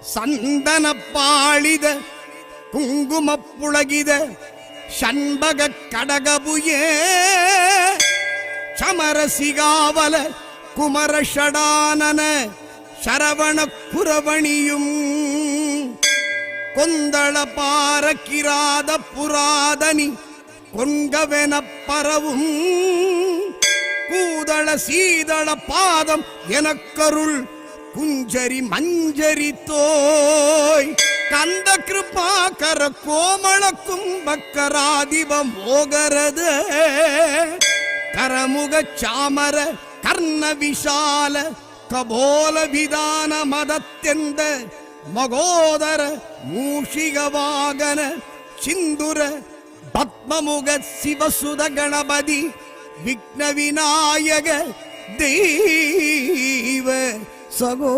சந்தன பாளித குங்குமப்புளகித ஷண்பக கடகபுயே சமரசிகாவல குமரஷடானன சரவண குரவணியும் கொந்தள பாரக்கிராத புராதனி கொங்கவென பரவும் கூதள சீதள பாதம் எனக்கருள் குஞ்சரி மஞ்சரி தோய் கந்த கிருபாகர கோமள கும்பக்கராதிப மோகரத கரமுக சாமர கர்ண விஷால கபோல விதான மதத்தெந்த மகோதர மூஷிக வாகன சிந்துர பத்மமுக சிவசுத கணபதி விக்ன விநாயக தெய்வ சகோ